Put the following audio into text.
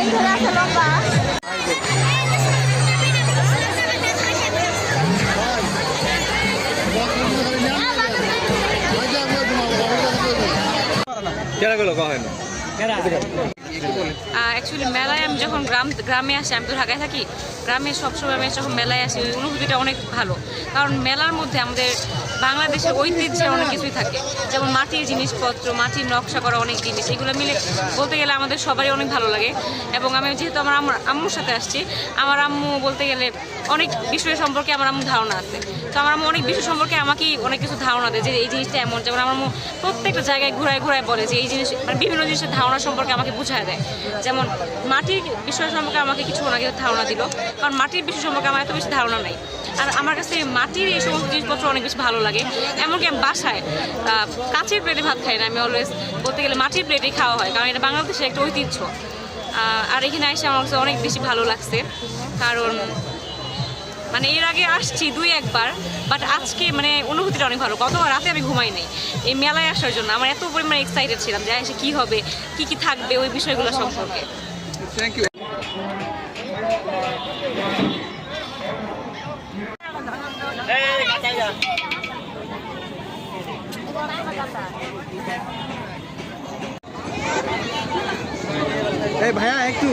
Line ধরে আছে লম্বা। অ্যাকচুয়ালি মেলায় আমি যখন গ্রামে আসি, আমি তো ঢাকায় থাকি, গ্রামে সবসময় আমি যখন মেলায় আসি ওই অনুভূতিটা অনেক ভালো। কারণ মেলার মধ্যে আমাদের বাংলাদেশের ঐতিহ্যের অনেক কিছুই থাকে, যেমন মাটির জিনিসপত্র, মাটির নকশা করা অনেক জিনিস, এগুলো মিলে বলতে গেলে আমাদের সবারই অনেক ভালো লাগে। এবং আমি যেহেতু আমার আম্মুর সাথে আসছি, আমার আম্মু বলতে গেলে অনেক বিষয় সম্পর্কে আমার আম্মু ধারণা আছে। তো আমার আম্মু অনেক বিষয় সম্পর্কে আমাকেই অনেক কিছু ধারণা দেয় যে এই জিনিসটা এমন। যেমন আমার আম্মু প্রত্যেকটা জায়গায় ঘুরায় ঘুরায় বলে যে এই জিনিস, মানে বিভিন্ন জিনিসের ধারণা সম্পর্কে আমাকে বুঝায় দেয়। যেমন মাটির বিষয় সম্পর্কে আমাকে কিছু ওনাকে ধারণা দিল, কারণ মাটির বিষয় সম্পর্কে আমার এত বেশি ধারণা নাই। আর আমার কাছে মাটির এই সমস্ত জিনিসপত্র অনেক বেশি ভালো লাগে। এমনকি আমি বাসায় কাচের প্লেটে ভাত খাই না, আমি অলওয়েজ বলতে গেলে মাটির প্লেটেই খাওয়া হয়, কারণ এটা বাংলাদেশের একটা ঐতিহ্য। আর এখানে এসে আমার কাছে অনেক বেশি ভালো লাগছে, কারণ মানে এর আগে আসছি 2-1 বার, বাট আজকে মানে অনুভূতিটা অনেক ভালো। গত রাতে আমি ঘুমাই নাই এই মেলায় আসার জন্য। আমার এত পরিমাণে এক্সাইটেড ছিলাম যে এসে কী হবে, কী থাকবে, ওই বিষয়গুলো সম্পর্কে। Thank you. ভাইয়া একটু